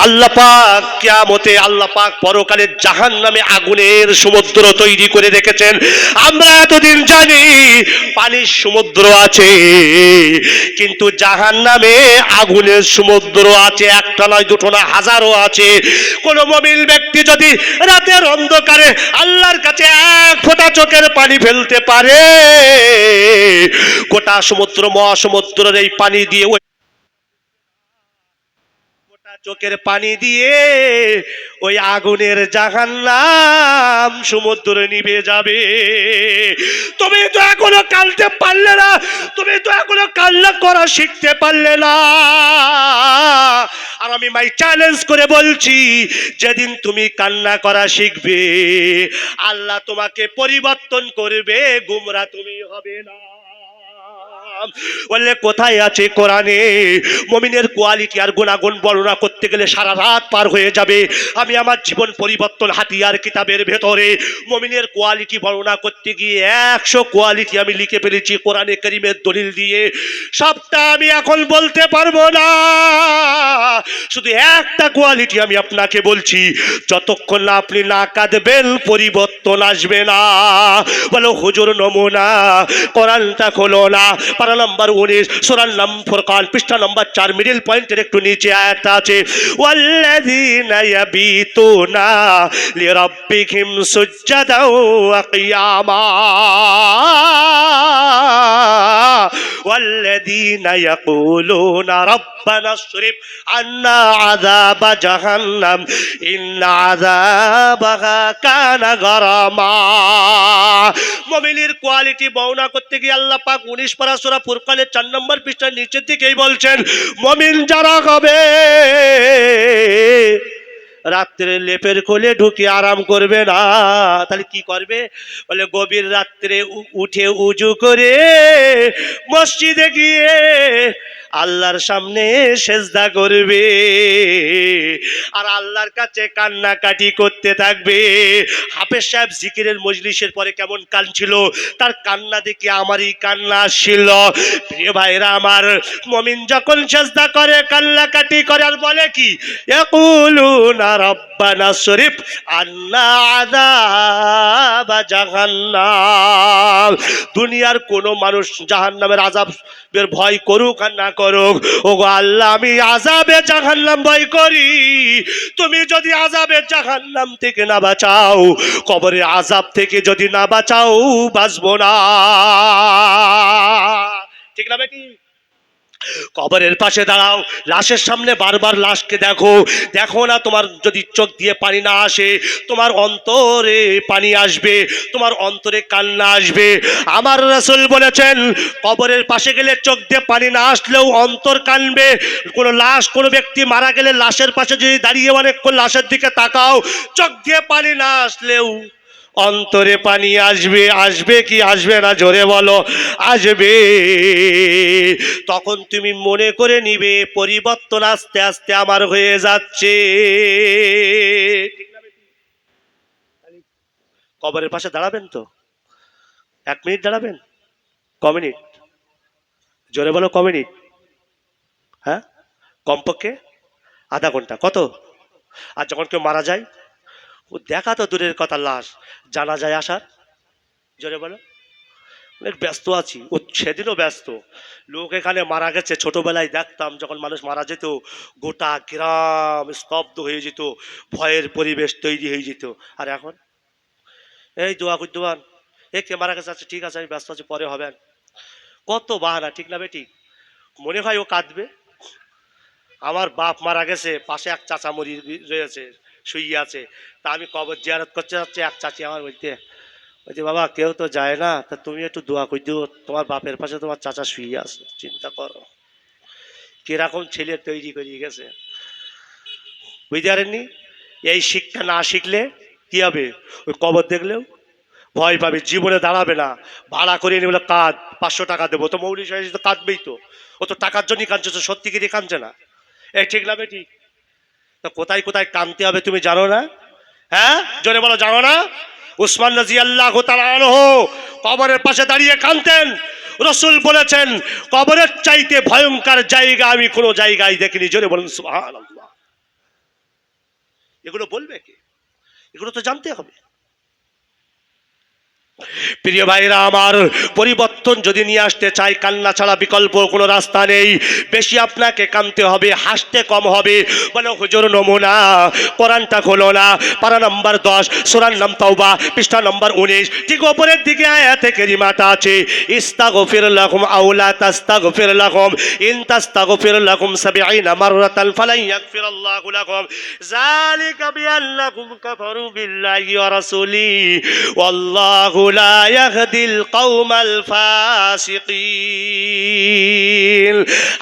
আল্লাহ পাক কিয়ামতে আল্লাহ পাক পরকালে জাহান্নামে আগুনের সমুদ্র তৈরি করে রেখেছেন। আমরা এতদিন জানি পানির সমুদ্র আছে, কিন্তু জাহান্নামে আগুনের সমুদ্র আছে, একটা নয় দুটো না হাজারো আছে। কোন মুমিন ব্যক্তি যদি রাতের অন্ধকারে আল্লাহর কাছে এক ফোঁটা চোখের পানি ফেলতে পারে, গোটা সমুদ্র মহাসমুদ্রের এই পানি দিয়ে চোখের পানি দিয়ে ওই আগুনের জাহান্নাম সমুদ্রে নিভে যাবে। তুমি তো এখনো কাঁদতে পারলে না, তুমি তো এখনো কান্না করা শিখতে পারলে না। আর আমি মাই চ্যালেঞ্জ করে বলছি, যেদিন তুমি কান্না করা শিখবে আল্লাহ তোমাকে পরিবর্তন করবে, গুমরা তুমি হবে না। বললে কোথায় আছে কোরআনে? মুমিনের কোয়ালিটি আর গুণাগুণ বর্ণনা করতে গেলে সারা রাত পার হয়ে যাবে। আমি আমার জীবন পরিবর্তন হাতিয়ার কিতাবের ভেতরে মুমিনের কোয়ালিটি বর্ণনা করতে গিয়ে 100 কোয়ালিটি আমি লিখে ফেলেছি কোরআনে কারীমের দলিল দিয়ে। সবটা আমি এখন বলতে পারবো না, শুধু একটা কোয়ালিটি আমি আপনাকে বলছি, যতক্ষণ না আপনি না কাঁদবেন পরিবর্তন আসবে না। বলো হুজুর নমুনা, কোরআনটা খোলো না, পারা নম্বর 19 সূরা ফুরকান পৃষ্ঠা নম্বর 4 মিডল পয়েন্টের একটু নিচে আয়াতটা আছে, ওয়াল্লাযীনা ইয়াবিতুনা লিরাব্বিহিম সুজদান ওয়া কিয়ামা ওয়াল্লাযীনা ইয়াকুলুনা রাব্বানা আসরিফ আন্না আযাবা জাহান্নাম ইন্না আযাবাহা কানা গারামা। মুমিনের কোয়ালিটি বর্ণনা করতে গিয়ে আল্লাহ পাক 19 পারা সূরা ফুরকানের 4 নম্বর পৃষ্ঠার নিচের দিকেই বলছেন, মুমিন যারা হবে রাত্রে লেপের কোলে ঢুকে আরাম করবে না। তাহলে কি করবে? বলে গভীর রাত্রে উঠে উজু করে মসজিদে গিয়ে আল্লাহর সামনে সেজদা করবে আর আল্লাহর কাছে কান্নাকাটি করতে থাকবে। হাফেজ সাহেব জিকিরের মজলিসের পরে কেমন কাঁদছিল, তার কান্না দেখে আমারই কান্না আসছিল। প্রিয় ভাইরা আমার, মুমিন যখন সেজদা করে কান্নাকাটি করে আর বলে কি, ইয়াকুলুনা রাব্বানা আসরিফ আন্না আযাবা জাহান্নাম। দুনিয়ার কোনো মানুষ জাহান্নামের আযাবের ভয় করুক আর না করুক, ওগো আল্লাহ আমি আযাবে জাহান্নাম ভয় করি। তুমি যদি আযাবে জাহান্নাম থেকে না বাঁচাও, কবরের আযাব থেকে যদি না বাঁচাও, বাঁচবো না। ঠিক না বেটি? কবরের পাশে দাঁড়াও, লাশের সামনে বারবার লাশকে দেখো, দেখো না তোমার যদি চোখ দিয়ে পানি না আসে, তোমার অন্তরে পানি আসবে, তোমার অন্তরে কান্না আসবে। আমার রাসূল বলেছেন, কবরের পাশে গেলে চোখ দিয়ে পানি না আসলেও অন্তর কানবে। কোনো লাশ, কোনো ব্যক্তি মারা গেলে লাশের পাশে যদি দাঁড়িয়ে অনেকক্ষণ লাশের দিকে তাকাও, চোখ দিয়ে পানি না আসলেও অন্তরে পানি আসবে। আসবে কি আসবে না? জোরে বলো, আসবে। তখন তুমি মনে করে নিবে পরিবর্তন আস্তে আস্তে আমার হয়ে যাচ্ছে। কবরের পাশে দাঁড়াবেন তো? 1 মিনিট দাঁড়াবেন? ক মিনিট? জোরে বলো, ক মিনিট? হ্যাঁ, কমপক্ষে আধা ঘন্টা। কত? আর যখন কেউ মারা যায়, ও দেখা তো দূরের কথা, লাশ জানা যায় আসার, জোরে বলো। অনেক ব্যস্ত আছি, ও সেদিনও ব্যস্ত। লোক এখানে মারা গেছে, ছোটবেলায় দেখতাম যখন মানুষ মারা যেত গোটা গ্রাম স্তব্ধ হয়ে যেত, ভয়ের পরিবেশ তৈরি হয়ে যেত। আর এখন এই দোয়া কুদ্দুয়ান, এ কে মারা গেছে, আচ্ছা ঠিক আছে আমি ব্যস্ত আছি, পরে হবেন। কত বাহানা, ঠিক না বেটি? মনে হয় ও কাঁদবে। আমার বাপ মারা গেছে, পাশে এক চাচা মরি রয়েছে, শুয়ে আছে, তা আমি কবর জিয়ারত করতে যাচ্ছি, এক চাচি আমার বলতে, বলছি বাবা কেউ তো যায় না, তা তুমি একটু দোয়া করে দিও, তোমার বাপের পাশে তোমার চাচা শুয়ে আছে। চিন্তা করো কিরকম ছেলে তৈরি করে গেছে, বুঝতে পারেননি? এই শিক্ষা না শিখলে কি হবে? ওই কবর দেখলেও ভয় পাবে, জীবনে দাঁড়াবে না। ভাড়া করে নিয়ে বলে কাঁদ, 500 টাকা দেবো, তো মৌলী সাহেব তো কাঁদবেই, তো ও তো টাকার জন্যই কাঁদছে, তো সত্যি করে কাঁদছে না। এই ঠিক না বেটি? তো কোথায় কোথায় কাঁদতে হবে তুমি জানো না? হ্যাঁ, জোরে বলো, জানো না? উসমান রাদিয়াল্লাহু তাআলা আনহু কবরের পাশে দাঁড়িয়ে কাঁদতেন। রাসূল বলেছেন, কবরের চাইতে ভয়ঙ্কর জায়গা আমি কোনো জায়গায় দেখিনি। জোরে বলুন সুবহানাল্লাহ। এগুলো বলবে কে? এগুলো তো জানতে হবে। প্রিয় ভাইরা আমার, পরিবর্তন যদি নিয়ে আসতে চাই, কান্না ছাড়া বিকল্প কোনো রাস্তা নেই। বেশি আপনাকে কাঁদতে হবে, হাসতে কম হবে। বলো হুজুর নমুনা, কোরআনটা খোলো না, পারা নাম্বার 10, সূরার নাম তাওবা, পৃষ্ঠা নাম্বার 19, ঠিক ওপরের দিকে আয়াতে কারিমাটা আছে, ইস্তাগফির লাকুম আও লা তাস্তাগফির লাকুম ইন তাস্তাগফির লাকুম 70 মাররাতান ফালান ইয়াগফিরাল্লাহু লাকুম যালিকা বিআন্নাকুম কাফারু বিল্লাহি ওয়া রাসূলিহি ওয়াল্লাহু লা ইয়াহদিল কওমাল ফাসিকিন।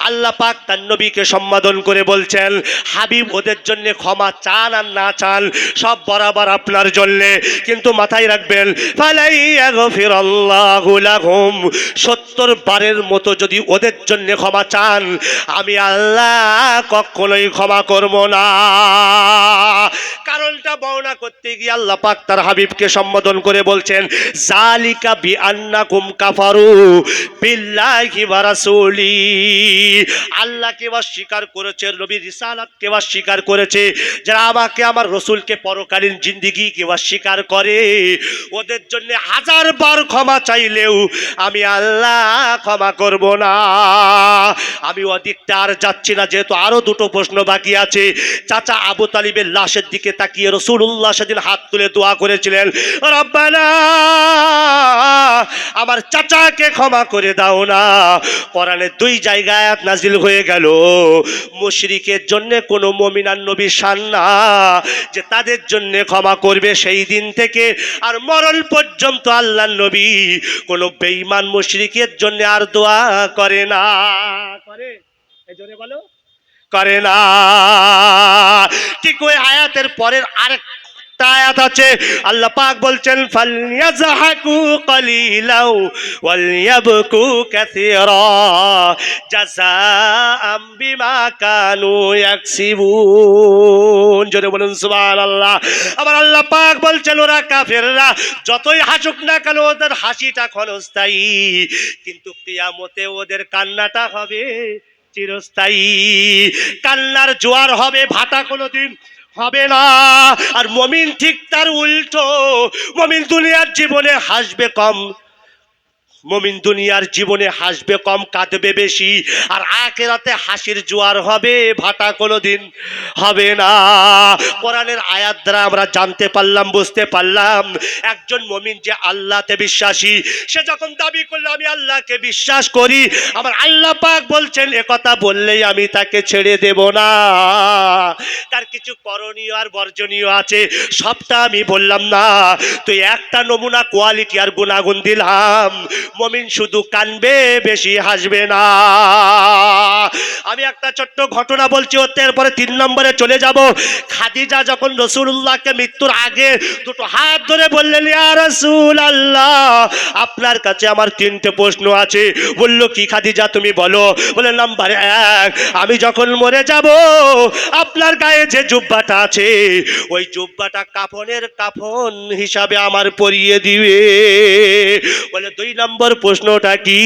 আল্লাহ পাক তার নবীকে সম্বোধন করে বলছেন, হাবিব ওদের জন্য ক্ষমা চান আর না চান সব বরাবর আপনার জন্য, কিন্তু মাথায় রাখবেন ফালাই ইয়াগফিরাল্লাহু লাহুম, 70 বারের মতো যদি ওদের জন্য ক্ষমা চান, আমি আল্লাহ কখনোই ক্ষমা করব না। কারণটা বর্ণনা করতে গিয়ে আল্লাহ পাক তার হাবিবকে সম্বোধন করে বলছেন, জালিকা বিআন্নাকুম কাফারু বিল্লাহি ওয়া রাসূলি, আল্লাহকে অস্বীকার করেছে, নবীর রিসালাতকে অস্বীকার করেছে, যারা আমাকে আমার রাসূলকে পরকালীন জিন্দেগিকে অস্বীকার করে, ওদের জন্য 1000 বার ক্ষমা চাইলেও আমি আল্লাহ ক্ষমা করব না। আমি ওদিকটা আর যাচ্ছি না, যেহেতু আরো দুটো প্রশ্ন বাকি আছে। চাচা আবু তালিবের লাশের দিকে তাকিয়ে রাসূলুল্লাহ সেদিন হাত তুলে দোয়া করেছিলেন, রব্বানা আমার চাচাকে ক্ষমা করে দাও না। কোরআনে 2 জায়গায় আয়াত নাজিল হয়ে গেল, মুশরিকের জন্য কোনো মুমিন আর নবী শান না যে তাদের জন্য ক্ষমা করবে সেই দিন থেকে আর মরণ পর্যন্ত আল্লাহর নবী কোনো বেঈমান মুশরিকের জন্য আর দোয়া করে না। করে? এই জোরে বলো, করে না। ঠিক ওই আয়াতের পরের আরেকটা আয়াত আছে, আল্লাহ পাক বলছেন, ফালইয়াযহাকু কালিলাও ওয়ালইয়াবকু কাসীরা জাযাআম বিমা কানু ইয়াকসিবুন। জোরে বলুন সুবহানাল্লাহ। আবার আল্লাহ পাক বলছেন, ওরা কাফেররা যতই হাসুক না কেন ওদের হাসিটা ক্ষণস্থায়ী, কিন্তু কিয়ামতে ওদের কান্নাটা হবে চিরস্থায়ী। কান্নার জোয়ার হবে, ভাটা কোনোদিন হবে না। আর মুমিন ঠিক তার উল্টো, মুমিন দুনিয়ার জীবনে হাসবে কম, মুমিন দুনিয়ার জীবনে হাসবে কম, কাঁদবে বেশি, আর আখিরাতে হাসির জোয়ার হবে, ভাটা কোনোদিন হবে না। কোরআনের আয়াত দ্বারা আমরা জানতে পারলাম, বুঝতে পারলাম, একজন মুমিন যে আল্লাহতে বিশ্বাসী, সে যখন দাবি করলো আমি আল্লাহকে বিশ্বাস করি, আমার আল্লাহ পাক বলছেন একথা বললেই আমি তাকে ছেড়ে দেব না। তার কিছু করণীয় আর বর্জনীয় আছে, সবটা আমি বললাম না, তো একটা নমুনা কোয়ালিটি আর গুণাগুণ দিলাম। মুমিন শুধু কানবে, বেশি হাসবে না। আমি একটা ছোট্ট ঘটনা বলছি, এরপরে 3 নম্বরে চলে যাব। খাদিজা যখন রাসূলুল্লাহকে মৃত্যুর আগে দুটো হাত ধরে বললেন, ইয়া রাসূলুল্লাহ আপনার কাছে আমার 3টে প্রশ্ন আছে। বলল, কি খাদিজা তুমি বলো? বলে, নাম্বার 1, আমি যখন মরে যাব আপনার গায়ে যে জুব্বাটা আছে ওই জুব্বাটা কাফনের কাফন হিসাবে আমার পরিয়ে দিবে। বলে, 2 নম্বর প্রশ্নটা কি?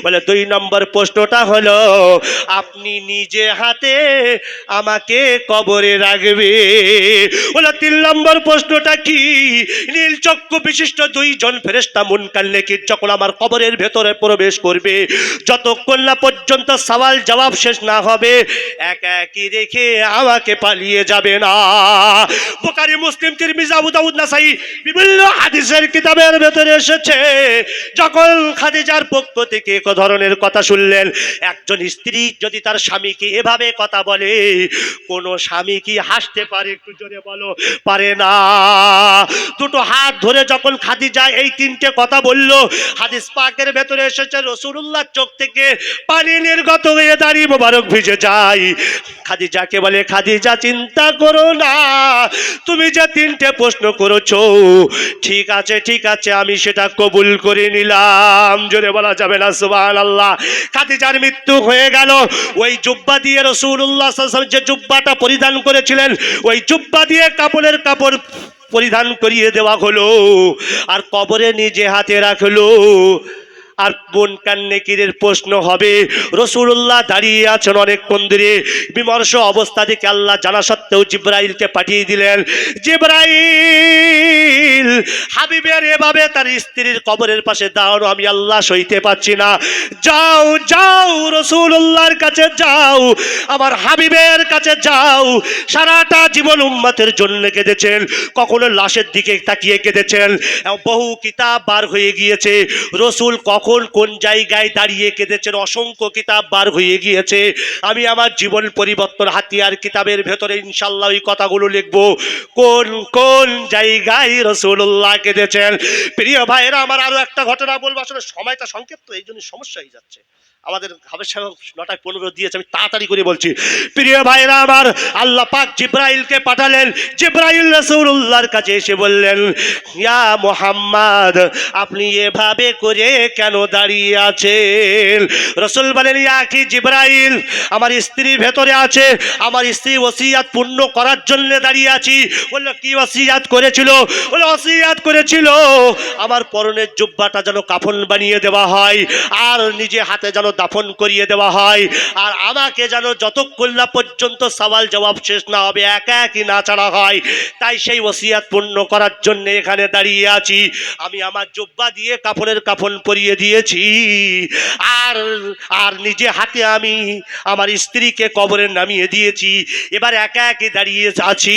বলে, 2 নম্বর প্রশ্নটা হলো আপনি নিজে হাতে আমাকে কবরে রাখবে। বলে, 3 নম্বর প্রশ্নটা কি? নীল চক্ষু বিশিষ্ট 2 জন ফেরেশতা মুনকার নেকির যখন আমার কবরের ভেতরে প্রবেশ করবে, যতক্ষণ না পর্যন্ত সওয়াল জবাব শেষ না হবে এক একই রেখে আমাকে পালিয়ে যাবে না। বুখারী, মুসলিম, তিরমিজি, আবু দাউদ, নাসাই বিভিন্ন হাদিসের কিতাবের ভেতরে এসেছে, যখন খাদিজার পক্ষ থেকে এক ধরনের কথা শুনলেন, একজন স্ত্রী যদি তার স্বামীকে এভাবে কথা বলে, কোন স্বামী কি হাসতে পারে? একটু জোরে বলো, পারে না। দুটো হাত ধরে যখন খাদিজা এই 3টে কথা বলল, হাদিস পাকের ভেতরে এসেছে রাসূলুল্লাহর চোখ থেকে পানি নির্গত হয়ে দাড়ি মোবারক ভিজে যায়। খাদিজাকে বলে, খাদিজা চিন্তা করো না, তুমি যে 3টে প্রশ্ন করেছো, ঠিক আছে ঠিক আছে, আমি সেটা কবুল করে নিলাম। জোরে বলা যাবে না সুবহানাল্লাহ। খাদিজার মৃত্যু হয়ে গেল। ওই জুব্বা দিয়ে রাসূলুল্লাহ সাল্লাল্লাহু আলাইহি ওয়াসাল্লাম যে জুব্বাটা পরিধান করেছিলেন, ওই জুব্বা দিয়ে কাপড়ের কাপড় পরিধান করিয়ে দেওয়া হলো আর কবরে নিজে হাতে রাখলো। আর মুনকার নেকিরের প্রশ্ন হবে। রাসূলুল্লাহ দাঁড়িয়ে আছেন অনেকক্ষণ ধরে, বিমর্ষ অবস্থা থেকে আল্লাহ জানা সত্ত্বেও জিবরাইলকে পাঠিয়ে দিলেন। জিবরাইল, হাবিবের এভাবে তার স্ত্রীর কবরের পাশে দাঁড়ানো আমি আল্লাহ সইতে পারছি না, যাও যাও রাসূলুল্লাহর কাছে যাও, আমার হাবিবের কাছে যাও। সারাটা জীবন উম্মতের জন্য কেঁদেছেন, কখনো লাশের দিকে তাকিয়ে কেঁদেছেন, বহু কিতাব বার হয়ে গিয়েছে রসুল কখন কোন জায়গায় দাঁড়িয়ে কেঁদেছেন, অসংখ্য কিতাব বার হয়ে গিয়েছে। আমি আমার জীবন পরিবর্তন হাতিয়ার কিতাবের ভেতরে ইনশাল্লাহ ওই কথাগুলো লিখবো, কোন কোন জায়গায় রাসূলুল্লাহ কেঁদেছেন। প্রিয় ভাইরা আমার, আরো একটা ঘটনা বলবো, আসলে সময়টা সংক্ষিপ্ত এই জন্য সমস্যা হয়ে যাচ্ছে। আমাদের হাবের সাহেব 9:15 দিয়েছে, আমি তাড়াতাড়ি করে বলছি। প্রিয় ভাইরা আমার, আল্লাহ পাক জিবরাইলকে পাঠালেন। জিবরাইল রাসূলুল্লাহর কাছে এসে বললেন, ইয়া মুহাম্মদ, আপনি এভাবে করে কেন দাঁড়িয়ে আছেন? রাসূল বলেন, ইয়া কি জিবরাইল, আমার স্ত্রীর ভেতরে আছে, আমার স্ত্রী ওসিয়াত পূর্ণ করার জন্য দাঁড়িয়ে আছি। বলল, কি ওসিয়াত করেছিল? বলে, ওসিয়াত করেছিল আমার পরনের জুব্বাটা যেন কাফন বানিয়ে দেওয়া হয়, আর নিজে হাতে যেন দাফন করিয়ে দেওয়া হয়, আর আমাকে যেন যতক্ষণ না পর্যন্ত সওয়াল জবাব শেষ না হবে একা একই না ছাড়া হয়। তাই সেই ওসিয়াত পূর্ণ করার জন্য এখানে দাঁড়িয়ে আছি। আমি আমার জুব্বা দিয়ে কাফনের কাফন পরিয়ে দিয়েছি, আর আর নিজে হাতে আমি আমার স্ত্রীকে কবরে নামিয়ে দিয়েছি। এবার একা একই দাঁড়িয়ে আছি,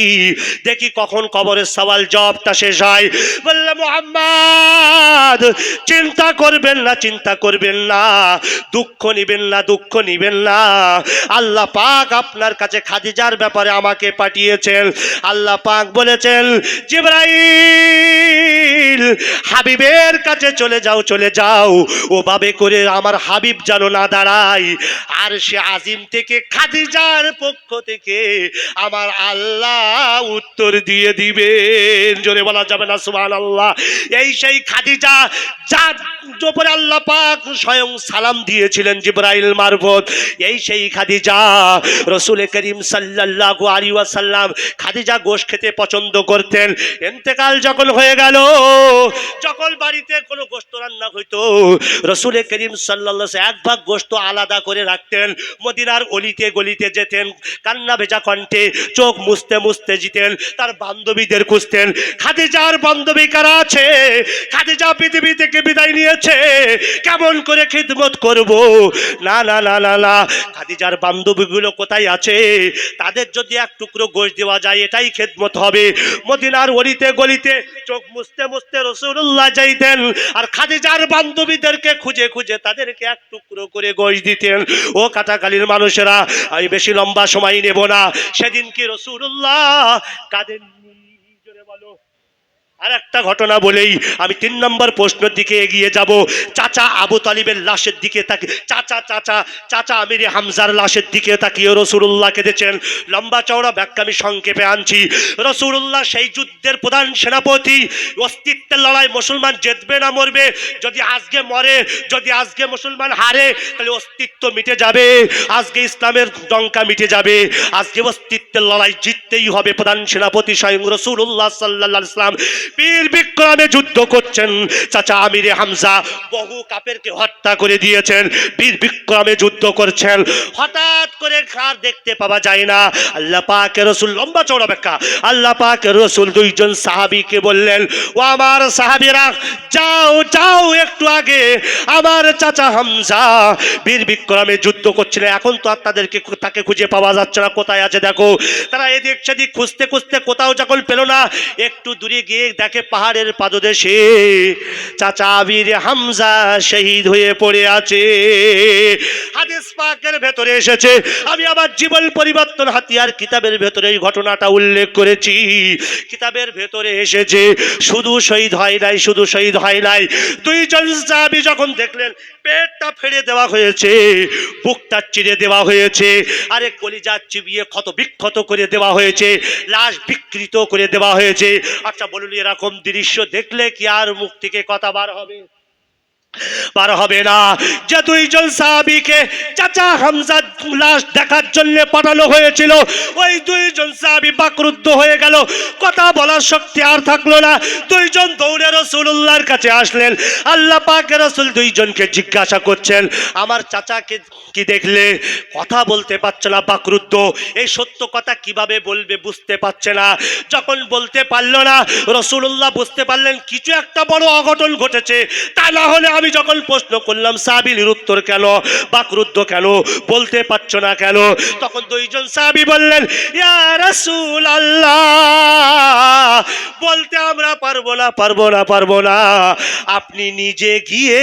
দেখি কখন কবরের সওয়াল জবাবটা শেষ হয়। বললে, মুহাম্মদ, চিন্তা করবেন না, চিন্তা করবেন না, দুঃখ নিবেন না, দুঃখ নিবেন না। আল্লাহ পাক আপনার কাছে খাদিজার ব্যাপারে আমাকে পাঠিয়েছেন। আল্লাহ পাক বলেছেন, জিবরাইল, হাবিবের কাছে চলে যাও, চলে যাও, ওভাবে করে আমার হাবিব যেন না দাঁড়ায়। আর সে আজিম থেকে খাদিজার পক্ষ থেকে আমার আল্লাহ উত্তর দিয়ে দিবেন। জোরে বলা যাবে না সুবহানাল্লাহ। এই সেই খাদিজা যার উপরে আল্লাহ পাক স্বয়ং সালাম দিয়েছিলেন জিবরাইল মারফত, এই সেই খাদিজা। রাসূল করিম সাল্লাল্লাহু আলাইহি ওয়াসাল্লাম খাদিজা গোশত খেতে পছন্দ করতেন। ইন্তেকাল যখন হয়ে গেল, যখন বাড়িতে কোনো গোশত রান্না হইতো, রাসূল করিম সাল্লাল্লাহু আলাইহি এক ভাগ গোশত আলাদা করে রাখতেন। মদিনার অলিতে গলিতে যেতেন, কান্না ভেজা কণ্ঠে চোখ মুছতে মুছতে যেতেন, তার বান্ধবীদের খুঁজতেন। খাদিজার বান্ধবী কারা আছে? খাদিজা পৃথিবী থেকে বিদায় নিয়েছে, কেমন করে খিদমত করব? না না না না না, খাদিজার বান্ধবীগুলো কোথায় আছে? তাদের যদি এক টুকরো গোশত দেওয়া যায় এটাই খিদমত হবে। মদিনার অলিতে গলিতে চোখ মুছতে মুছতে রাসূলুল্লাহ যাইতেন, আর খাদিজার বান্ধবীদেরকে খুঁজে খুঁজে তাদেরকে এক টুকরো করে গোশত দিতেন। ও কাটাকালির মানুষেরা, আমি বেশি লম্বা সময় নেব না। সেদিন কি রাসূলুল্লাহ কাঁদেননি? জোরে বলো। আর একটা ঘটনা বলেই আমি 3 নম্বর প্রশ্নের দিকে এগিয়ে যাব। চাচা আবু তালিবের লাশের দিকে তাকিয়ে, চাচা আমির হামজার লাশের দিকে তাকিয়ে রাসূলুল্লাহ কেঁদেছেন। লম্বা চওড়া ব্যাখ্যা আমি সংক্ষেপে আনছি। রাসূলুল্লাহ সেই যুদ্ধের প্রধান সেনাপতি, অস্তিত্বের লড়াই, মুসলমান জিতবে না মরবে, যদি আজকে মরে, যদি আজকে মুসলমান হারে, তাহলে অস্তিত্ব মিটে যাবে, আজকে ইসলামের ডঙ্কা মিটে যাবে, আজকে অস্তিত্বের লড়াই জিততেই হবে। প্রধান সেনাপতি স্বয়ং রাসূলুল্লাহ সাল্লাল্লাহু আলাইহি ওয়াসাল্লাম বীর বিক্রমে যুদ্ধ করছেন। চাচা আমিরে হামজা বহু কাফেরকে হত্যা করে দিয়েছেন, বীর বিক্রমে যুদ্ধ করছেন। হঠাৎ করে কার দেখতে পাওয়া যায় না, আল্লাহ পাকের রাসূল, লম্বা চওড়া ব্যাখ্যা, আল্লাহ পাকের রাসূল 2 জন সাহাবীকে বললেন, ও আমার সাহাবীরা, যাও যাও, একটু আগে আমার চাচা হামজা বীর বিক্রমে যুদ্ধ করছিলেন, এখন তো আর তাকে খুঁজে পাওয়া যাচ্ছে না, কোথায় আছে দেখো। তারা এদিক সেদিক খুঁজতে খুঁজতে কোথাও যখন পেল না, একটু দূরে গিয়ে দেখে পাহাড়ের পাদদেশে চাচা আমির হামজা শহীদ হয়ে পড়ে আছে। হাদিস পাকের ভেতরে এসেছে, আমি আমার জীবন পরিবর্তন হাতিয়ার কিতাবের ভেতরে এই ঘটনাটা উল্লেখ করেছি। কিতাবের ভেতরে এসেছে, শুধু শহীদ হয় নাই, শুধু শহীদ হয় নাই, 2 জন সাহাবী যখন দেখলেন পেটটা ফেড়ে দেওয়া হয়েছে, বুকটা চিরে দেওয়া হয়েছে, আরে কলিজা চিবিয়ে ক্ষত বিক্ষত করে দেওয়া হয়েছে, লাশ বিকৃত করে দেওয়া হয়েছে। আচ্ছা বলুন, এরকম দৃশ্য দেখলে কি আর মুখ থেকে কথা বার হবে? পার হবে না। যে দুইজন সাহাবীকে চাচা হামজার লাশ দেখার জন্য পাঠানো হয়েছিল, ওই দুইজন সাহাবী বাকরুদ্ধ হয়ে গেল, কথা বলার শক্তি আর থাকলো না। দুইজন দৌড়ে রাসূলুল্লাহর কাছে আসলেন। আল্লাহ পাকের রাসূল দুইজনকে জিজ্ঞাসা করছেন, আমার চাচাকে কি দেখলে? কথা বলতে পারছে না, বাকরুদ্ধ। এই সত্য কথা কিভাবে বলবে বুঝতে পারছে না। যখন বলতে পারলো না, রাসূলুল্লাহ বুঝতে পারলেন কিছু একটা বড় অঘটন ঘটেছে। তা না হলে আমি যখন প্রশ্ন করলাম সাহাবী নিরুত্তর কেন, বাকরুদ্ধ কেন, বলতে পারছো না কেন, তখন দুইজন সাহাবী বললেন, ইয়া রাসূলুল্লাহ, বলতে আমরা পারবো না, আপনি নিজে গিয়ে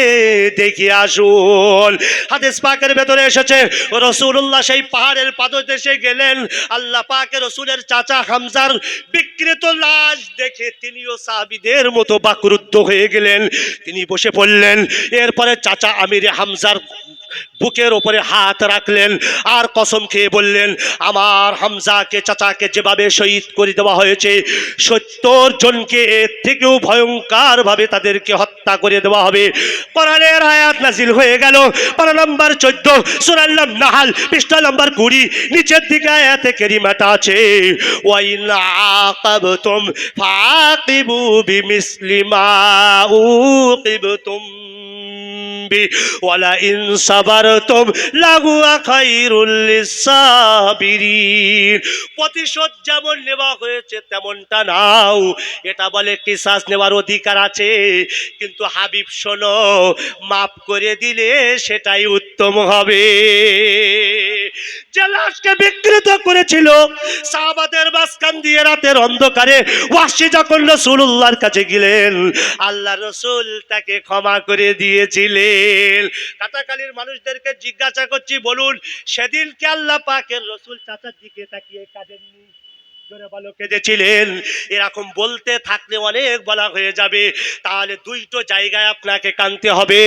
দেখে আসুন। হাদিস পাকের ভেতরে এসেছে রাসূলুল্লাহ সেই পাহাড়ের পাদদেশে গেলেন। আল্লাহ পাকের রাসূলের চাচা হামজার বিকৃত লাশ দেখে তিনিও সাহাবীদের মতো বাকরুদ্ধ হয়ে গেলেন। তিনি বসে পড়লেন। এরপরে চাচা আমিরে হামজার বুকের ওপরে হাত রাখলেন আর কসম খেয়ে বললেন, আমার হামজাকে, চাচাকে যেভাবে শহীদ করে দেওয়া হয়েছে, ৭০ জনকে এর থেকেও ভয়ঙ্কর ভাবে তাদেরকে হত্যা করে দেওয়া হবে। কোরআনের আয়াত নাজিল হয়ে গেল। পারা নম্বর 14 সূরা নাহাল পৃষ্ঠা নম্বর 20 নিচের দিকে আয়াতে কারিমাটা আছে, ওয়া ইন আকাবতুম ফাকিবু বিমিসলি মা উকিবতুম ওয়ালা ইন সাবারতুম লাহুয়া খায়রুল লিসাবিরিন। প্রতিশোধ যেমন নেওয়া হয়েছে তেমনটা নাও, এটা বলে কিসাস নেওয়ার অধিকার আছে, কিন্তু হাবিব শোনো, মাফ করে দিলে সেটাই উত্তম হবে। যে লাশকে বিকৃত করেছিল সাহাবাদের মাঝখান দিয়ে রাতের অন্ধকারে ওয়াহশী যখন রাসূলুল্লাহর কাছে গেলেন, আল্লাহ রাসূল তাকে ক্ষমা করে দিয়েছিলেন। কাটাকালির মানুষদেরকে জিজ্ঞাসা করছি, বলুন সেদিনকে আল্লাহ পাকের রাসূল চাচার দিকে তাকিয়ে কাঁদেননি? জোরে বলো, কেঁদেছিলেন? এরকম বলতে থাকলে অনেক বলা হয়ে যাবে। তাহলে দুইটো জায়গায় আপনাকে কাঁদতে হবে।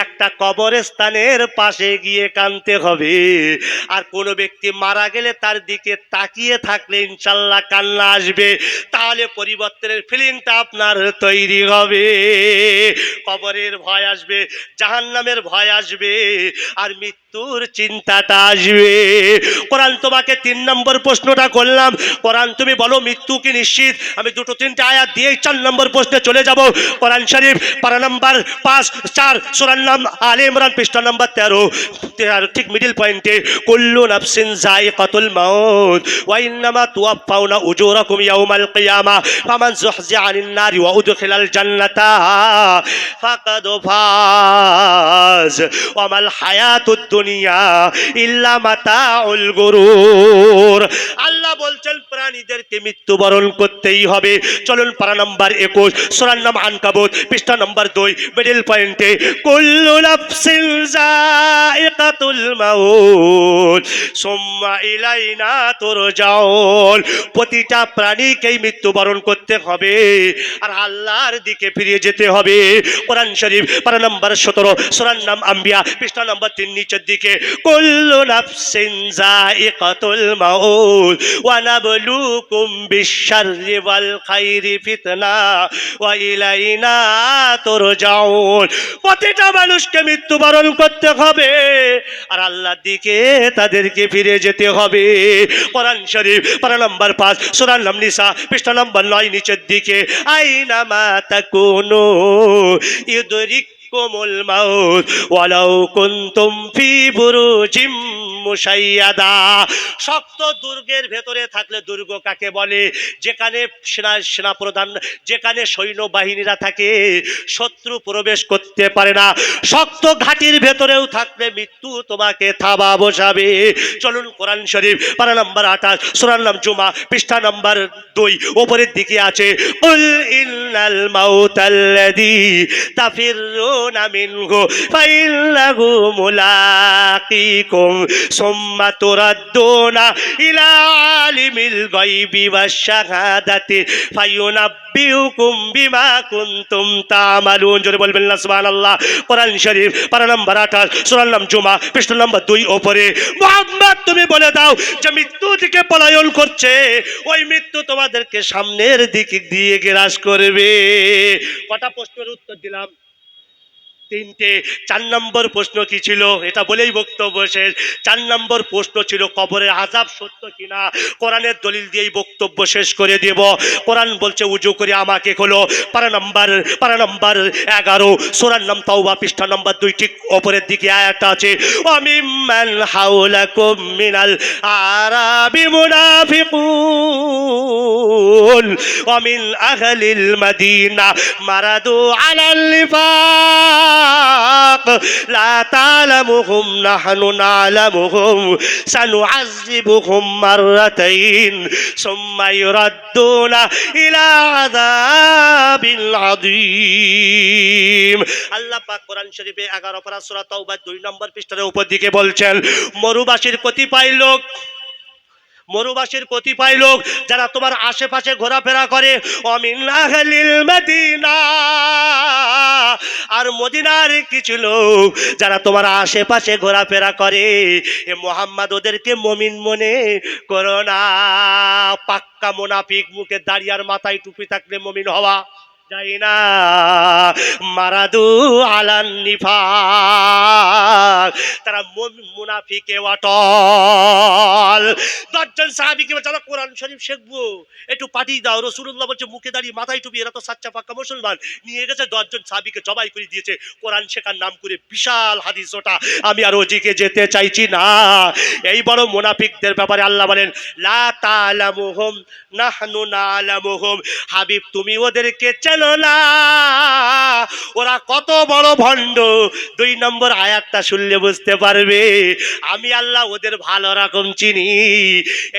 একটা কবরস্থানের পাশে গিয়ে কাঁদতে হবে, আর কোনো ব্যক্তি মারা গেলে তার দিকে তাকিয়ে থাকলে ইনশাল্লাহ কান্না আসবে। তাহলে পরিবর্তনের ফিলিংটা আপনার তৈরি হবে। কবরের ভয় আসবে, জাহান্নামের ভয় আসবে, আর মৃত্যুর চিন্তাটা আসবে। কোরআন তোমাকে ৩ নম্বর প্রশ্নটা করলাম, কোরআন তুমি বলো মৃত্যু কি নিশ্চিত? আমি 2-3টে আয়াত দিয়ে 4 নম্বর প্রশ্নে চলে যাব। কোরআন শরীফ পারা নম্বর 5-4 সূরা নাম আলে ইমরান পৃষ্ঠা নম্বর 13 ঠিক মিডল পয়েন্টে, কুল্লু নাফসিন যায়িকাতুল মাউত ওয়া ইন্নামা তুওয়াফাউনা উজুরাকুম ইয়াউমাল কিয়ামা ফামান যুহজিহা আনিন নারি ওয়া উদখিলাল জান্নাতা ফাকাদ ফাজ ওয়া মাল হায়াতুদ দুনিয়া ইল্লা মাতাউল গুরুর। আল্লাহ বলছেন প্রাণীদেরকে মৃত্যুবরণ করতেই হবে। চলুন পারা নম্বর 21 সূরা নাম আনকাবুত পৃষ্ঠা নম্বর 2 মিডল পয়েন্টে, কুল্লু নাফসিন যায়িকাতুল মাউত সুম্মা ইলাইনা তুরজাউন। প্রতিটা প্রাণীকেই মৃত্যুবরণ করতে হবে আর আল্লাহর দিকে ফিরে যেতে হবে। কোরআন শরীফ পারা নম্বর 17 সূরা নাম আম্বিয়া পৃষ্ঠা নম্বর 3 নিচের দিকে, কুল্লু নাফসিন যায়িকাতুল মাউত ওয়া নাবলুকুম বিশ-শাররি ওয়াল খাইরি ফিতনা ওয়া ইলাইনা তুরজাউন। প্রতিটা মানুষকে মৃত্যুবরণ করতে হবে আর আল্লাহর দিকে তাদেরকে ফিরে যেতে হবে। কোরআন শরীফ পারা নম্বর 5 সূরা নাম নিসা পৃষ্ঠা নম্বর 9 নিচের দিকে, আইনামা তাকুনু ইউদরিকুমুল মাউত ওয়ালাউ কুনতুম ফি বুরুজিম মুশাইয়াদা। শক্ত দুর্গের ভেতরে থাকলে, দুর্গ কাকে বলে? যেখানে সেনাপ্রধান, যেখানে সৈন্যবাহিনীরা থাকে, শত্রু প্রবেশ করতে পারে না। শক্ত ঘাটির ভেতরেও থাকলে মৃত্যু তোমাকে থাবা বসাবে। চলুন কোরআন শরীফ পারা নম্বর 28 সূরা নাম জুমা পৃষ্ঠা নম্বর 2 উপরের দিকে আছে, কুল ইন্নাল মাউতাল্লাযী তাফিরুনা মিনহু ফাইন্নাহু মুলাকিকুম সুম্মা তুরাদ্দুনা ইলা আলিমিল গায়বি ওয়াশ শাহাদাতি ফায়ুনাব্বিউকুম বিমা কুনতুম তা'মালুন। জোরে বলবেন না সুবহানাল্লাহ। কোরআন শরীফ পারা নম্বর 28 সূরা নাম জুমা পৃষ্ঠা নম্বর 2 উপরে, মুহাম্মদ তুমি বলে দাও যে মৃত্যু থেকে পলায়ন করছে, ওই মৃত্যু তোমাদেরকে সামনের দিকে দিয়ে গ্রাস করবে। কটা প্রশ্নের উত্তর দিলাম? তিনটে। 4 নম্বর প্রশ্ন কি ছিল, এটা বলেই বক্তব্য শেষ। 4 নম্বর প্রশ্ন ছিল কবরের আযাব সত্য কিনা। কোরআনের দলিল দিয়েই বক্তব্য শেষ করে দেব। কোরআন বলছে উজু করে আমাকে খোলো, পারা নাম্বার 11 সূরার নাম তাওবা পৃষ্ঠা নাম্বার 2 ঠিক উপরের দিকে আয়াতটা আছে, ওয়ামিম্মান হাওলাকুম মিনাল আরাবি মুনাফিকুন ওয়ামিন আহলিল মাদিনা মারাদু আলাল নিফাক লা তা'লামুহুম নাহনু না'লামুহুম সানু'আযযিবুহুম মাররাতাইন সুম্মা ইউরাদ্দুনা ইলা আযাবিল আযীম। আল্লাহ পাক কোরআন শরীফে 11 পারা সূরা তাওবা 2 নম্বর পৃষ্ঠার উপর দিকে বলছেন, মরুবাসীর কতিপয় লোক যারা তোমার আশেপাশে ঘোরাফেরা করে, অমিন আহলিল মদিনা, আর মদিনার কিছু লোক যারা তোমার আশেপাশে ঘোরাফেরা করে, এ মুহাম্মদ ওদেরকে মুমিন মনে করো না। পাক্কা মুনাফিক, মুখে দাড়ি আর মাথায় টুপি থাকলে মুমিন হওয়া যায় না। মারাদু আলান নিফাক, তারা মুনাফিকে অটল। 10 জন সাহাবীকে বলছে আমরা কোরআন শরীফ শিখবো, একটু পাঠিয়ে দাও। রাসূলুল্লাহ বলছে মুখে দাঁড়িয়ে মাথায় টুপি, এরা তো সাচ্চা পাক্কা মুসলমান। নিয়ে গেছে 10 জন সাহাবীকে জবাই করে দিয়েছে কোরআন শেখার নাম করে। বিশাল হাদিস ওটা, আমি আর ওদিকে যেতে চাইছি না। এই বড় মুনাফিকদের ব্যাপারে আল্লাহ বলেন লা তা'লামুহুম নাহনু না'লামুহুম, হাবিব তুমি ওদেরকে চেনো না, ওরা কত বড় ভণ্ড। 2 নম্বর আয়াতটা শুনলে বুঝতে পারবে আমি আল্লাহ ওদের ভালো রকম চিনি।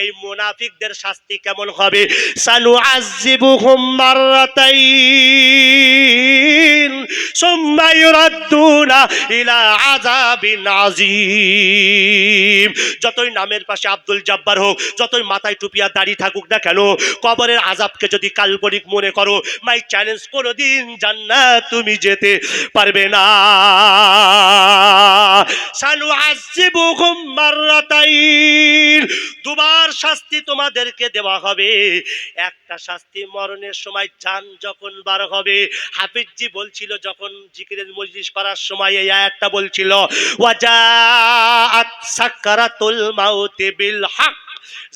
এই মুনাফিকদের শাস্তি কেমন হবে, সানু'আযযিবুহুম মাররাতাইন সুম্মা ইউরাদ্দুনা ইলা আযাবিন আযীম। যতই নামের পাশে আব্দুল জব্বার হোক, যতই মাথায় টুপি আর দাড়ি থাকুক না কেন, কবরের আযাবকে যদি কাল্পনিক মনে করো, মাই চ্যালেঞ্জ, কোনোদিন জান্নাত তুমি যেতে পারবে না। সানু'আযযিবুহুম মাররাতাইন, দুবার শাস্তি তোমাদেরকে দেওয়া হবে। একটা শাস্তি মরণের সময়, জান যখন বার হবে। হাফিজজি বলছিল যখন জিকিরের মজলিস করার সময় এই আয়াতটা বলছিল, ওয়াজাআত সাকরাতুল মাউতি বিল হক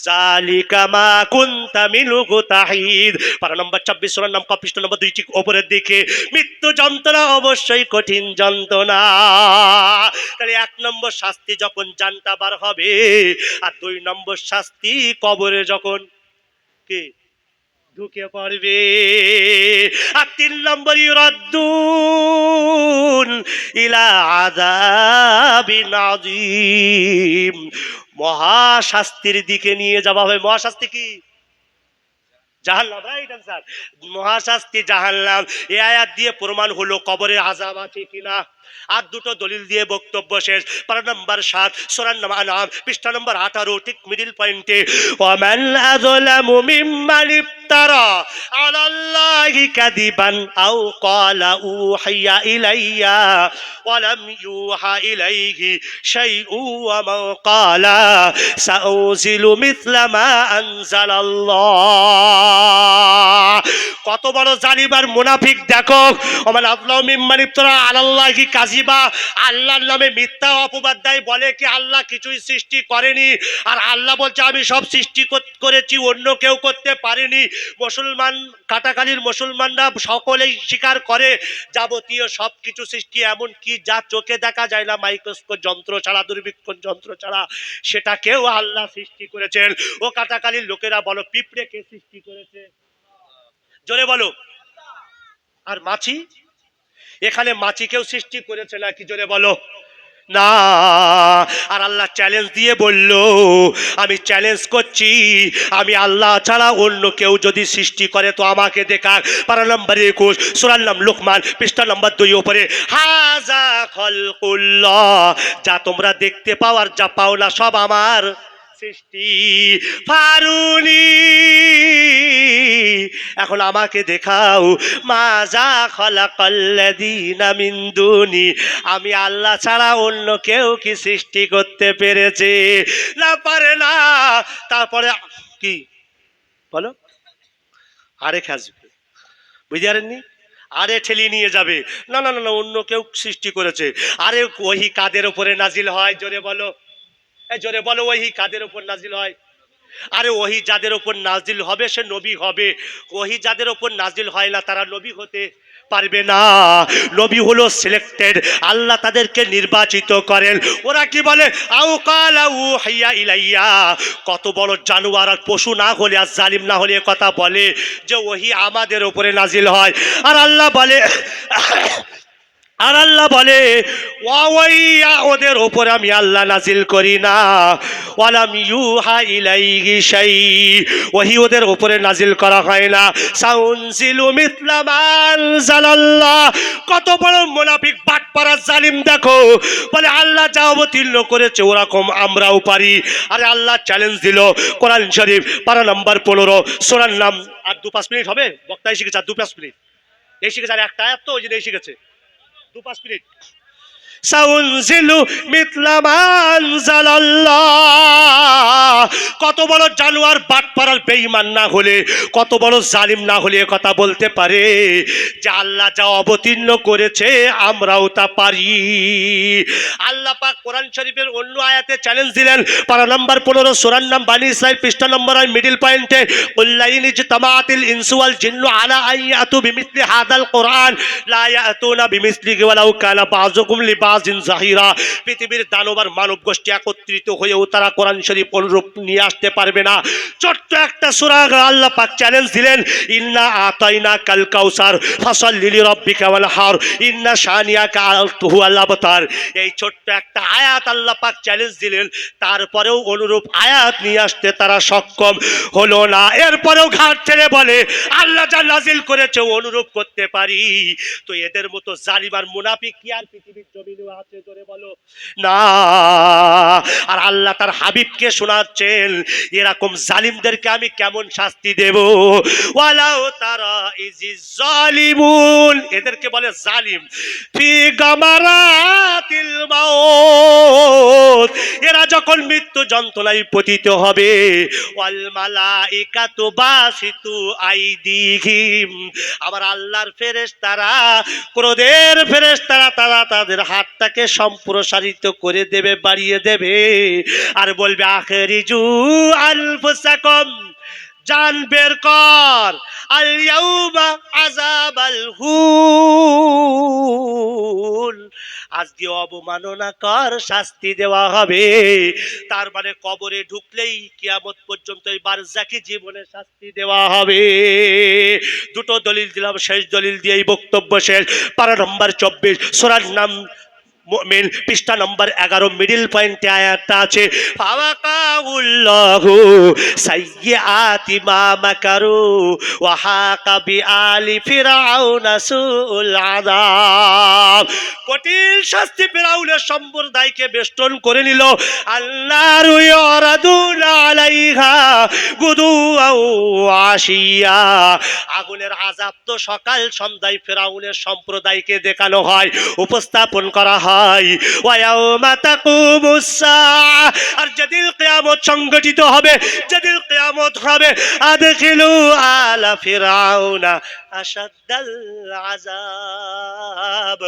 যালিকা মা কুনতা মিনহু তাহিদ। পারা নম্বর 26 সূরার নাম পৃষ্ঠা নম্বর 2 ঠিক উপরের দিকে। মৃত্যু যন্ত্রণা অবশ্যই কঠিন যন্ত্রণা। তাহলে 1 নম্বর শাস্তি যখন জানটা বার হবে, আর 2 নম্বর শাস্তি কবরে যখন কি ঢুকে পড়বে, আর 3 নম্বর ইউরাদ্দুন ইলা আযাবিন আযীম, মহাশাস্তির দিকে নিয়ে যাওয়া হবে। মহাশাস্তি কি? জাহান্নাম। রাইট আনসার, মহাশাস্তি জাহান্নাম। এই আয়াত দিয়ে প্রমাণ হলো কবরের আযাব আছে কিনা। আর দুটো দলিল দিয়ে বক্তব্য শেষ। পারা নাম্বার 7 সূরার নাম আনাম পৃষ্ঠা নম্বর 18 ঠিক মিডল পয়েন্টে, ওয়ামান আযলামু মিম্মান ইফতারা আলাল্লাহি কাযিবান আও ক্বালা উহিয়া ইলাইয়া ওয়া লাম ইউহা ইলাইহি শাইউ ওয়া মান ক্বালা সাউজিলু মিথলা মা আনজালাল্লাহ। কত বড় জালিম আর মুনাফিক দেখো। ওমান আযলামু মিম্মান ইফতারা আলাল্লাহি কাযিবা, আল্লাহর নামে মিথ্যা অপবাদ দেয়, বলে কি আল্লাহ কিছুই সৃষ্টি করেনি। আর আল্লাহ বলছে আমি সব সৃষ্টি করেছি, অন্য কেউ করতে পারেনি। মুসলমান, কাটাকালির মুসলমানরা সকলেই স্বীকার করে যাবতীয় সব কিছু সৃষ্টি, এমন কি যা চোখে দেখা যায় না, মাইক্রোস্কোপ যন্ত্র ছাড়া, দূরবীক্ষণ যন্ত্র ছাড়া, সেটাকেও আল্লাহ সৃষ্টি করেছেন। ও কাটাকালির লোকেরা বলো পিঁপড়ে কে সৃষ্টি করেছে? জোরে বলো। আর মাছি, এখানে মাছিকেও সৃষ্টি করেছে নাকি? জোরে বলো না। আর আল্লাহ চ্যালেঞ্জ দিয়ে বলল আমি চ্যালেঞ্জ করছি, আমি আল্লাহ ছাড়া অন্য কেউ যদি সৃষ্টি করে তো আমাকে দেখা। পারা নম্বর 21 সূরার নাম লুকমান পৃষ্ঠা নম্বর 2 উপরে, হাযা খালকুল্লাহ, যা তোমরা দেখতে পাও আর যা পাও না সব আমার সৃষ্টি। ফারুনি, এখন আমাকে দেখাও, মাজা খালাকাল্লাযীনা মিন দুনি, আমি আল্লাহ ছাড়া অন্য কেউ কি সৃষ্টি করতে পেরেছে? না, পারে না। তারপরে কি বলো? আরেক আসবে, বুঝতে পারেননি? আরে ঠেলিয়ে নিয়ে যাবে। না না না না, অন্য কেউ সৃষ্টি করেছে। আরে ওহি কাদের উপরে নাজিল হয় জোরে বলো, জোরে বলো, ওহি কাদের উপর নাজিল হয়? আরে ওহি যাদের উপর নাজিল হবে সে নবী হবে, ওহি যাদের উপর নাজিল হয় না তারা নবী হতে পারবে না। নবী হলো সিলেক্টেড, আল্লাহ তাদেরকে নির্বাচিত করেন। ওরা কি বলে, আউ কালা উহিয়া ইলাইয়া, কত বড় জানোয়ার আর পশু না হলে আর জালিম না হলে কথা বলে যে ওহি আমাদের উপরে নাজিল হয়। আর আল্লাহ বলে ওয়াইয়া ওদের ওপর আমি আল্লাহ নাজিল করি না। ওয়ালাম ইউহা ইলাইহি শাই, ওহী ওদের উপরে নাজিল করা হয় না। সাউনজিলু মিথলা মা আনজালাল্লাহ, কত বড় মুনাফিক বাটপাড়া জালিম দেখো, বলে আল্লাহ যা অবতীর্ণ করেছে ওরকম আমরাও পারি। আরে আল্লাহ চ্যালেঞ্জ দিল, কোরআন শরীফ পারা নাম্বার 15 সূরার নাম। আর 2-5 মিনিট হবে, বক্তাই শিখেছে আর 2-5 মিনিট এই শিখেছে, আর একটা আয়াত তো ওই জন্য এই শিখেছে 2-5 মিনিট। সাউনজিলু মিথলা মা আনজালাল্লাহ, কত বড় জানোয়ার বাটপাড়ার বেঈমান না হলে, কত বড় জালিম না হলে কথা বলতে পারে যে আল্লাহ যা অবতীর্ণ করেছে আমরাও তা পারি। আল্লাহ পাক কোরআন শরীফের অন্য আয়াতে চ্যালেঞ্জ দিলেন, পারা নাম্বার 15 সূরার নাম বানী ইসরাইল পৃষ্ঠা নম্বর আর মিডল পয়েন্টে, কুল্লাইন ইজতামাআতিল ইনসু ওয়াল জিন্নু আলা আইয়াতু বিমিসলি হাদাল কোরআন লা ইয়াতুনা বিমিসলিহি ওয়ালাউ কানা বাযুকুম লিবাযিন যাহিরা, পৃথিবীর দানব আর মানব গোষ্ঠী একত্রিত হয়েও তারা কোরআন শরীফ অনুরূপ নিয়ে আসতে পারবে না। ছোট্ট একটা সূরা আল্লাহ পাক চ্যালেঞ্জ দিলেন, ইন্না আতাইনা কাল কাউসার ফাসাল্লি লিরাব্বিকা ওয়ানহার ইন্না শানিয়াকা হুয়াল আবতার। এই ছোট্ট একটা আয়াত আল্লাহ পাক চ্যালেঞ্জ দিলেন, তারপরেও অনুরূপ আয়াত নিয়ে আসতে তারা সক্ষম হলো না। এরপরেও ঘাট ছেড়ে বলে আল্লাহ যা নাজিল করেছে অনুরূপ করতে পারি। তো এদের মতো জালিম আর মুনাফিক কি আর পৃথিবীর জমিনে আছে জোরে বলো না? আর আল্লাহ তার হাবিবকে শোনাচ্ছেন এরকম জালিমদেরকে আমি কেমন শাস্তি দেব। ওয়ালাউ তারা ইজিজ জালিমুন, এদেরকে বলে জালিম, ফি গামারাতিল মাউত, এরা যখন মৃত্যু যন্ত্রণায় পতিত হবে, ওয়াল মালাইকাতু বাসিতু আইদিহিম, আমার আল্লাহর ফেরেশতারা, ক্রোধের ফেরেশতারা তারা তাদের হাতটাকে সম্প্রসারিত করে দেবে, বাড়িয়ে দেবে, আর বলবে আখরিজু আনফুসাকুম, জান বের কর, আল ইয়াউমা আযাবাল হুন, আজকে অবমাননা কর, শাস্তি দেওয়া হবে। তার মানে কবরে ঢুকলেই কিয়ামত পর্যন্ত এই বারজাকি জীবনে শাস্তি দেওয়া হবে। দুটো দলিল দিলাম, শেষ দলিল দিয়ে এই বক্তব্য শেষ। পারা নম্বর 24 সূরার নাম মুমিন পৃষ্ঠা নম্বর 11 মিডল পয়েন্টে আয়াতটা আছে, ফাওয়াকাউল্লাহু সাইয়্যাতি মা মাকারু ওয়া হাকা বিআলি ফিরআউনা সুউল আযাব, কঠিন শাস্তি ফিরআউনের সম্প্রদায়কে বেষ্টন করে নিল। আল্লাহু ইয়ারাদুনা আলাইহা গুদুওয়াও আশিয়া, আগুনের আযাব তো সকাল সন্ধ্যায় ফিরআউনের সম্প্রদায়কে দেখানো হয়, উপস্থাপন করা হয়। ওয়ায়াউমা তাকুমুস সাআ, আর যেদিন কিয়ামত সংগঠিত হবে, যেদিন কিয়ামত হবে, আদখিলু আলা ফিরআউনা আশাদ্দাল আযাব,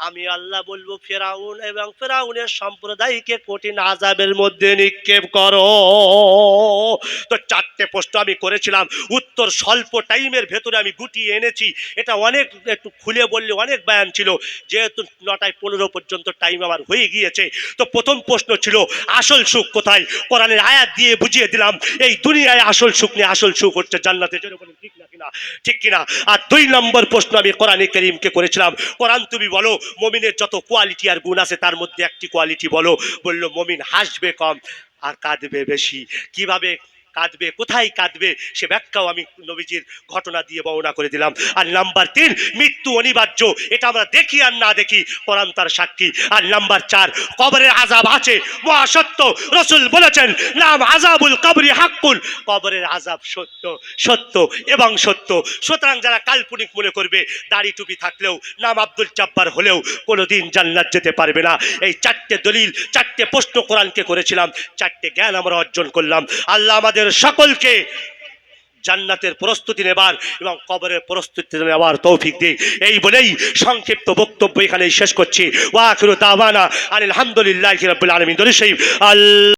আমি আল্লাহ বলবো ফিরআউন এবং ফিরআউনের সম্প্রদায়কে কঠিন আযাবের মধ্যে নিক্ষেপ করো। তো চারটে প্রশ্ন আমি করেছিলাম, উত্তর স্বল্প টাইমের ভেতরে আমি গুটিয়ে এনেছি। এটা অনেক একটু খুলে বললে অনেক বয়ান ছিল, যেহেতু 9:15 পর্যন্ত টাইম আমার হয়ে গিয়েছে। তো প্রথম প্রশ্ন ছিল আসল সুখ কোথায়, কোরআনের আয়াত দিয়ে বুঝিয়ে দিলাম এই দুনিয়ায় আসল সুখ নেই, আসল সুখ হচ্ছে জান্নাতে, যেন বলেন ঠিক না কিনা, ঠিক কিনা। আর 2 নম্বর প্রশ্ন আমি কোরআনে কারীমকে করেছিলাম, কোরআন তুমি বলো মুমিনের যত কোয়ালিটি আর গুণ আছে তার মধ্যে একটি কোয়ালিটি বলো। বললো মুমিন হাসবে কম আর কাঁদবে বেশি। কিভাবে কাঁদবে, কোথায় কাঁদবে, সে ব্যাখ্যাও আমি নবীজির ঘটনা দিয়ে বর্ণনা করে দিলাম। আর নাম্বার 3, মৃত্যু অনিবার্য, এটা আমরা দেখি আর না দেখি, কোরআন তার সাক্ষী। আর নাম্বার 4, কবরের আযাব আছে, মহাসত্য, রাসূল বলেছেন নাম আযাবুল কবরি হাক্কুন, কবরের আযাব সত্য, সত্য এবং সত্য। সুতরাং যারা কাল্পনিক মনে করবে দাড়ি টুপি থাকলেও, নাম আব্দুল জব্বার হলেও কোনোদিন জান্নাত যেতে পারবে না। এই 4টে দলিল, 4টে প্রশ্ন কোরআনকে করেছিলাম, 4টে জ্ঞান আমরা অর্জন করলাম। আল্লাহ আমাদের সকলকে জান্নাতের প্রস্তুতি নেবার এবং কবরের প্রস্তুতি নেওয়ার তৌফিক দিই। এই বলেই সংক্ষিপ্ত বক্তব্য এখানেই শেষ করছি। ওয়া আখিরু দাওয়ানা আলহামদুলিল্লাহি রাব্বিল আলামিন। দরুদ শরীফ। আল্লাহ